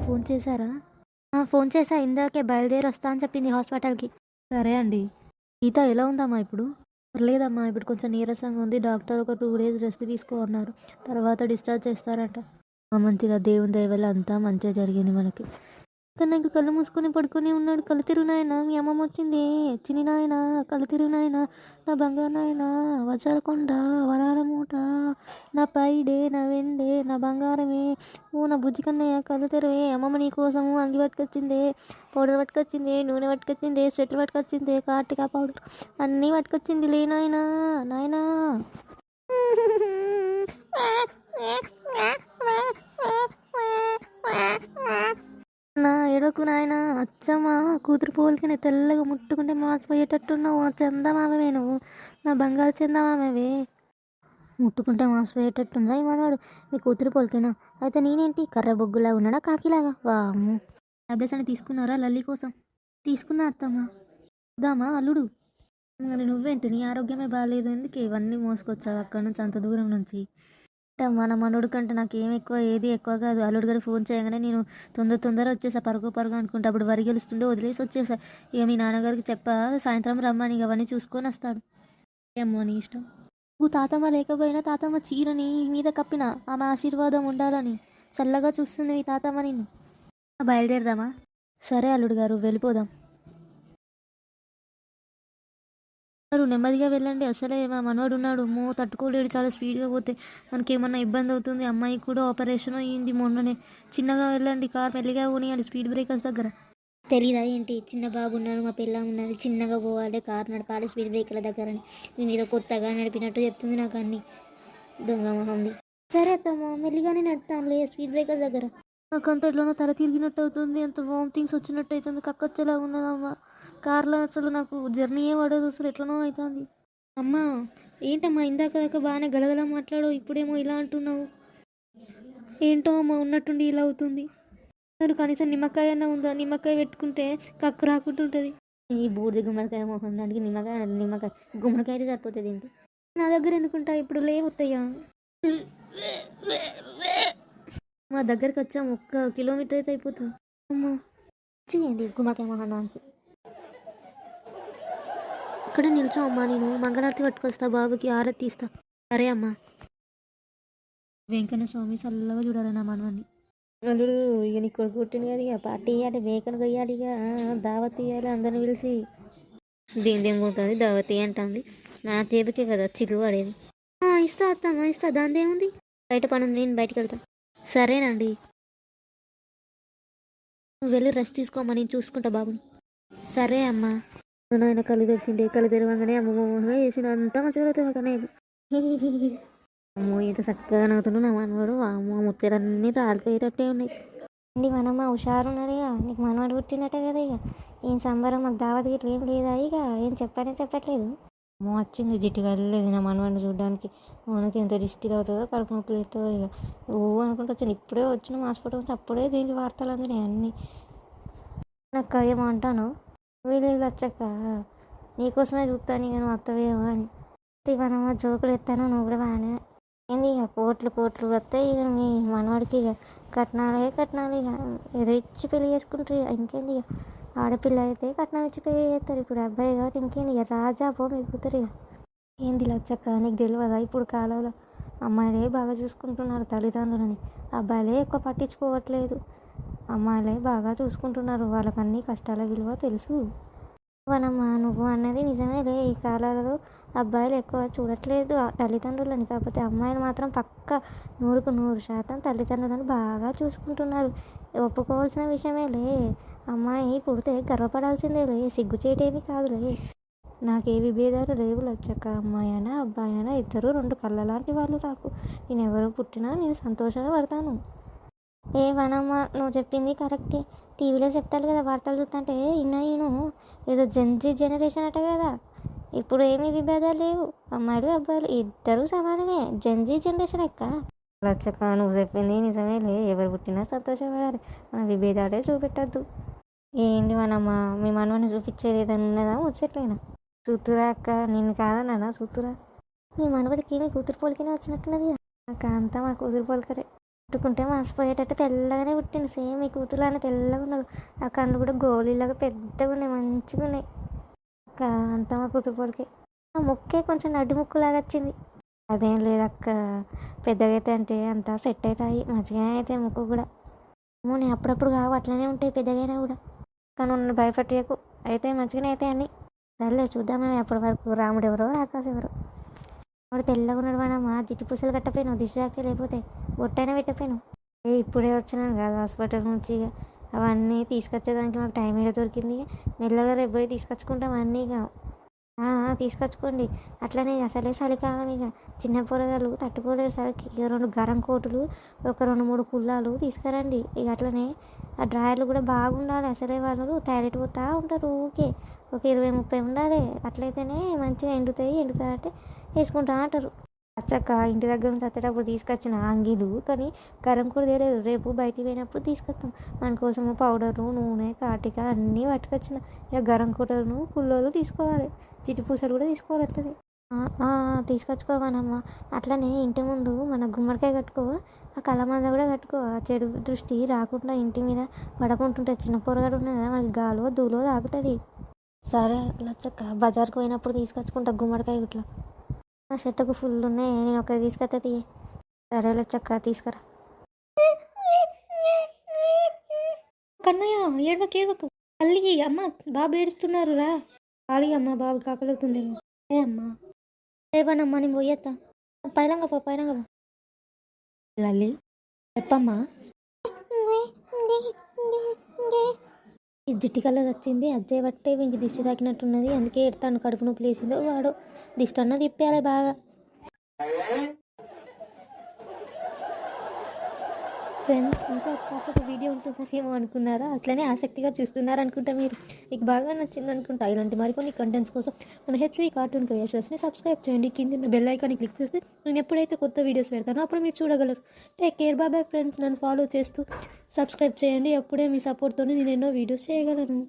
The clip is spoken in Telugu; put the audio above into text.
ఫోన్ చేశారా? ఫోన్ చేశా. ఇందాకే బయలుదేరి వస్తా అని చెప్పింది హాస్పిటల్‌కి. సరే అండి. గీత ఎలా ఉందమ్మా ఇప్పుడు? పర్లేదమ్మా. ఇప్పుడు కొంచెం నీరసంగా ఉంది. డాక్టర్ ఒక 2 డేస్ రెస్ట్ తీసుకో అన్నారు. తర్వాత డిశ్చార్జ్ చేస్తారంట. మంచిగా దేవుని దయ వల్ల అంతా మంచిగా జరిగింది మనకి. కానీ ఇంక కళ్ళు మూసుకొని పడుకొని ఉన్నాడు. కళ్ళు తిరుగు నాయనా, మీ అమ్మమ్మ వచ్చింది. చిన్ని నాయనా, కళ్ళు తిరుగు నాయనా, నా బంగారు నాయనా, వజ్రాల కొండ, వరాల మూట, నా పైడే, నా వెండే, నా బంగారమే, ఓ నా బుజ్జి కన్నయ్య కళ్ళు తెరవే, అమ్మమ్మ నీ కోసము అంగి పట్టుకొచ్చింది, పౌడర్ పట్టుకొచ్చింది, నూనె పట్టుకొచ్చింది, స్వెటర్ పట్టుకొచ్చింది, కార్టికా పౌడర్ అన్నీ పట్టుకొచ్చింది లే నాయనా, నాయనా. నా ఏడవకు నాయనా, అచ్చమ్మా కూతురు పోలికనే తెల్లగా ముట్టుకుంటే మాసిపోయేటట్టున్నావు. నా చందమామవే నువ్వు, నా బంగారు చందమామవే. ముట్టుకుంటే మాసిపోయేటట్టుందా ఈ మనవాడు? మీ కూతురు పోలికేనా? అయితే నేనేంటి కర్ర బొగ్గులా ఉన్నాడా కాకిలాగా? వామ్మో. టాబ్లెట్స్ అని తీసుకున్నారా లల్లి కోసం? తీసుకున్నా అత్తమ్మ. వద్దామా అల్లుడు? మరి నువ్వేంటి, నీ ఆరోగ్యమే బాగాలేదు, ఎందుకు ఇవన్నీ మోసుకొచ్చావు అక్కడి నుంచి అంత దూరం నుంచి? మన మనోడు కంటే నాకు ఏం ఎక్కువ, ఏది ఎక్కువ కాదు. అల్లుడు గారు ఫోన్ చేయగానే నేను తొందర వచ్చేసా, పరుగు అనుకుంటా. అప్పుడు వరి గెలుస్తుండే వదిలేసి వచ్చేసా. ఇక మీ నాన్నగారికి చెప్పా సాయంత్రం రమ్మని, ఇక అవన్నీ చూసుకొని వస్తాను. ఏమో నీ ఇష్టం. నువ్వు తాతమ్మ లేకపోయినా తాతమ్మ చీరని మీద కప్పిన ఆమె ఆశీర్వాదం ఉండాలని. చల్లగా చూస్తుంది మీ తాతమ్మ నిన్ను. బయలుదేరదామా? సరే అల్లుడు గారు, వెళ్ళిపోదాం. నెమ్మదిగా వెళ్ళండి. అసలే మా మనోడు ఉన్నాడు, తట్టుకోలేడు, చాలా స్పీడ్గా పోతే మనకేమన్నా ఇబ్బంది అవుతుంది. అమ్మాయికి కూడా ఆపరేషన్ అయ్యింది మొన్ననే. చిన్నగా వెళ్ళండి, కార్ మెల్లిగా పోనీయండి స్పీడ్ బ్రేకర్స్ దగ్గర. తెలీదా ఏంటి, చిన్న బాబు ఉన్నాడు, మా పిల్ల ఉన్నది, చిన్నగా పోవాలి, కార్ నడపాలి స్పీడ్ బ్రేకర్ల దగ్గర అని. నేను ఏదో కొత్తగా నడిపినట్టు చెప్తుంది నాకు అన్ని. దొంగ మొహంది. సరే అత్తమ్మ, మెల్లిగానే నడుపుతానులే స్పీడ్ బ్రేకర్స్ దగ్గర. నాకంత ఎట్లనో తల తిరిగినట్టు అవుతుంది, అంత వామిటింగ్స్ వచ్చినట్టు అవుతుంది, కక్కొచ్చేలా ఉన్నదమ్మా. కార్లో అసలు నాకు జర్నీయే పడదు, అసలు ఎట్లనో అవుతుంది. అమ్మా ఏంటమ్మా, ఇందాక దాకా బాగానే గలగల మాట్లాడు, ఇప్పుడేమో ఇలా అంటున్నావు. ఏంటో అమ్మా, ఉన్నట్టుండి ఇలా అవుతుంది. అసలు కనీసం నిమ్మకాయ అన్న ఉందా? నిమ్మకాయ పెట్టుకుంటే కక్కు రాకుంటుంటుంది. ఈ బూడిద గుమ్మడికాయ మొహం దానికి నిమ్మకాయ గుమ్మడికాయ అయితే సరిపోతుంది ఏంటి? నా దగ్గర ఎందుకుంటా, ఇప్పుడు లేవుతాయా? మా దగ్గరికి వచ్చాము, 1 కిలోమీటర్ అయితే అయిపోతుంది. అమ్మా ఏంటి గుమ్మడికాయ మొహం దానికి? ఇక్కడ నిల్చో అమ్మా, నేను మంగళారతి పట్టుకొస్తా, బాబుకి ఆరతి తీస్తా. సరే అమ్మా. వెంకన్న స్వామి చల్లగా చూడాలి నా మనవాన్ని. అల్లుడు ఇక నీ కొడుకు పుట్టింది కదా, ఇక పార్టీ ఇవ్వాలి, వేకను కొయ్యాలి, ఇక దావత్ ఇవ్వాలి అందరిని పిలిచి. దేని పోతుంది దావత్ అంటుంది, నా జేబుకే కదా చిల్లు పడేది. ఇస్తా అత్తమ్మా, ఇస్తా, దాని ఏముంది. బయట పని ఉంది, నేను బయటకు వెళ్తా. సరేనండి, నువ్వు వెళ్ళి రెస్ట్ తీసుకోమ్మా, నేను చూసుకుంటా బాబుని. సరే అమ్మా. నాయన కళ్ళు తెరిచిండే, కళ్ళు తెరవంగానే అమ్మమ్మ చేసిన అంతా మంచిగా అవుతుంది కానీ. అమ్మో ఇంత చక్కగా నవ్వుతున్నావు నా మనవాడు. అమ్మో ముత్తేరన్నీ రాలిపోయేటట్టే ఉన్నాయి. అండి మనమ్మ హుషారున్నాడు, ఇక నీకు మనవాడు పుట్టినట్టే కదా, ఇక ఏం సంబరం, మాకు దావత్ గిట్ల ఏం లేదా, ఇక ఏం చెప్పట్లేదు. అమ్మో వచ్చింది జిట్టుగా వెళ్ళలేదు నా మనవాడిని చూడడానికి. మనకి ఎంత దిష్టి అవుతుందో, కడుపు నొప్పి అవుతుందో, ఇక అనుకుంటూ వచ్చింది. ఇప్పుడే వచ్చిన హాస్పిటల్ నుంచి, అప్పుడే దీనికి వార్తలు అందినాయి అన్నీ. నాకు ఏమో అంటాను, వీళ్ళు వచ్చాక నీకోసమే చూస్తాను, ఇక నువ్వు అత్తవేమో అని. మనమ్మ జోకులు ఎత్తాను, నువ్వు కూడా బాగానే ఏంది, ఇక కోట్లు వస్తాయి. ఇక మీ మనవాడికి ఇక కట్నాలు, ఇక ఏదో ఇచ్చి పెళ్లి చేసుకుంటారు. ఇక ఇంకేంది, ఇక ఆడపిల్ల అయితే కట్నం ఇచ్చి పెళ్లి చేస్తారు. ఇప్పుడు అబ్బాయి కాబట్టి ఇంకేంది, ఇక రాజా పో మీ కూతురు. ఇక ఏంది లచ్చక్క, నీకు తెలియదా ఇప్పుడు కాలంలో అమ్మాయిలే బాగా చూసుకుంటున్నారు తల్లిదండ్రులని, అబ్బాయిలే ఎక్కువ పట్టించుకోవట్లేదు. అమ్మాయిలే బాగా చూసుకుంటున్నారు, వాళ్ళకి అన్ని కష్టాల విలువ తెలుసు. వనమ్మా నువ్వు అన్నది నిజమేలే, ఈ కాలాలలో అబ్బాయిలు ఎక్కువ చూడట్లేదు తల్లిదండ్రులని, కాకపోతే అమ్మాయిలు మాత్రం పక్క 100% తల్లిదండ్రులను బాగా చూసుకుంటున్నారు. ఒప్పుకోవాల్సిన విషయమేలే. అమ్మాయి పుడితే గర్వపడాల్సిందేలే, సిగ్గుచేటేవి కాదులే. నాకే విభేదాలు లేవు లచ్చక్క, అమ్మాయి అయినా అబ్బాయి అయినా ఇద్దరు 2 కళ్ళ లాంటి వాళ్ళు నాకు. నేను ఎవరు పుట్టినా నేను సంతోషంగా పడతాను. ఏ వనమ్మ నువ్వు చెప్పింది కరెక్టే, టీవీలో చెప్తారు కదా వార్తలు చూస్తుంటే నేను ఏదో జెన్జీ జనరేషన్ అట కదా, ఇప్పుడు ఏమీ విభేదాలు లేవు, అమ్మాయిలు అబ్బాయిలు ఇద్దరు సమానమే, జెన్జీ జనరేషన్ ఎక్క. లచ్చక్క నువ్వు చెప్పింది నిజమేలే, ఎవరు పుట్టినా సంతోషపడాలి, మన విభేదాలే చూపెట్టద్దు. ఏంది మనమ్మ, మీ మనవని చూపించేది ఏదైనా ఉన్నదా ముచ్చట్లేనా? చూతురా అక్క, నిన్ను కాదన్నా చూతురా. మీ మనవడికి మీ కూతురు పోలికనే వచ్చినట్టున్నది, అక్క అంతా మా కూతురు పోలికరే. పుట్టుకుంటే మాసిపోయేటట్టు తెల్లగానే పుట్టిండు. సేమ్ మీ కూతురులానే తెల్లగా ఉన్నాడు. ఆ కళ్ళు కూడా గోళీలాగా పెద్దగా ఉన్నాయి, మంచిగా ఉన్నాయి. అంతా మా కూతురు పొడికే. ఆ ముక్కే కొంచెం నడ్డి ముక్కులాగా వచ్చింది. అదేం లేదు అక్క, పెద్దగా అయితే అంటే అంతా సెట్ అవుతాయి, మంచిగా అయితే ముక్కు కూడా. నేను అప్పుడప్పుడు కావు అట్లనే ఉంటాయి పెద్దగైనా కూడా. కానీ నన్ను భయపెట్టకు, అయితే మంచిగానే అయితే అన్నీ. సర్లే చూద్దామే అప్పటి వరకు. రాముడు ఎవరో రాకాశ ఎవరో. వాడు తెల్లగా ఉన్నాడు, వాడమ్మా జిట్టు పూసలు కట్టపోయాను, దిష్టి తాకితే లేకపోతే బొట్టైనా పెట్టపోయాను. ఇప్పుడే వచ్చినాను కాదు హాస్పిటల్ నుంచి, అవన్నీ తీసుకొచ్చేదానికి మాకు టైం ఏదో దొరికింది. మెల్లగా రేపు పోయి తీసుకొచ్చుకుంటాం అన్నీ. ఇక తీసుకొచ్చుకోండి. అట్లనే అసలే చలికాలం, ఇక చిన్న పొరగాలు తట్టుకోలేరు సరికి. ఇక 2 గరం కోటులు, ఒక 2-3 కుల్లాలు తీసుకురండి. ఇక అట్లనే ఆ డ్రాయర్లు కూడా బాగుండాలి. అసలే వాళ్ళు టాయిలెట్ పోతూ ఉంటారు ఊకే. ఒక 20-30 ఉండాలి. అట్లయితేనే మంచిగా ఎండుతాయి అంటే వేసుకుంటా అంటారు. అచ్చక్క ఇంటి దగ్గర నుంచి వచ్చేటప్పుడు తీసుకొచ్చిన అంగీదు, కానీ గరం కూడా తెలియదు. రేపు బయటికి పోయినప్పుడు తీసుకొస్తాం. మన కోసము పౌడరు, నూనె, కాటిక అన్నీ పట్టుకొచ్చిన. ఇక గరం కూటను కుల్లోలు తీసుకోవాలి, చిట్టి పూసలు కూడా తీసుకోవాలి. అట్లనే తీసుకొచ్చుకోవాలమ్మా. అట్లనే ఇంటి ముందు మన గుమ్మడికాయ కట్టుకో, ఆ కలమంద కూడా కట్టుకో. ఆ చెడు దృష్టి రాకుండా ఇంటి మీద పడకుంటుంటే. చిన్న పొరగాడు ఉన్నది కదా, మనకి గాలో దూలో తాగుతుంది. సరే లచ్చక్క, బజార్కి పోయినప్పుడు తీసుకొచ్చుకుంటా గుమ్మడికాయ గుట్లా. ఆ చెట్టుకు ఫుల్ ఉన్నాయి, నేను ఒకటి తీసుకొస్తా తీయ. సరే లచ్చక్క తీసుకురా. కన్నయ్య ఏడవకు తల్లి, అమ్మ బాబు ఏడుస్తున్నారు రా. ఖాళీ అమ్మ, బాబు కాకలుతుందేమో. అమ్మా రేపనమ్మా నేను పోయేస్తా. పైలంగా లల్లి చెప్పమ్మా. ఈ జిట్టి కలర్ వచ్చింది, అజ్జయ్ బట్టే ఇంక దిష్టి తాకినట్టున్నది, అందుకే ఎడతాను. కడుపు నొప్పి లేచిందో వాడు దిష్టి అన్నది తిప్పేయాలి బాగా. ఫ్రెండ్స్ ఇంకా ఒక వీడియో ఉంటుందేమో అనుకున్నారా? అట్లనే ఆసక్తిగా చూస్తున్నారు అనుకుంటా మీరు. మీకు బాగా నచ్చింది అనుకుంటా. ఇలాంటి మరికొన్ని కంటెంట్స్ కోసం మన హెచ్వి కార్టూన్ క్రియేషన్స్ని సబ్స్క్రైబ్ చేయండి. కింద బెల్ ఐకాన్ని క్లిక్ చేస్తే నేను ఎప్పుడైతే కొత్త వీడియోస్ పెడతానో అప్పుడు మీరు చూడగలరు. Take care, bye friends. నన్ను ఫాలో చేస్తూ సబ్స్క్రైబ్ చేయండి. అప్పుడే మీ సపోర్ట్తో నేను ఎన్నో వీడియోస్ చేయగలను.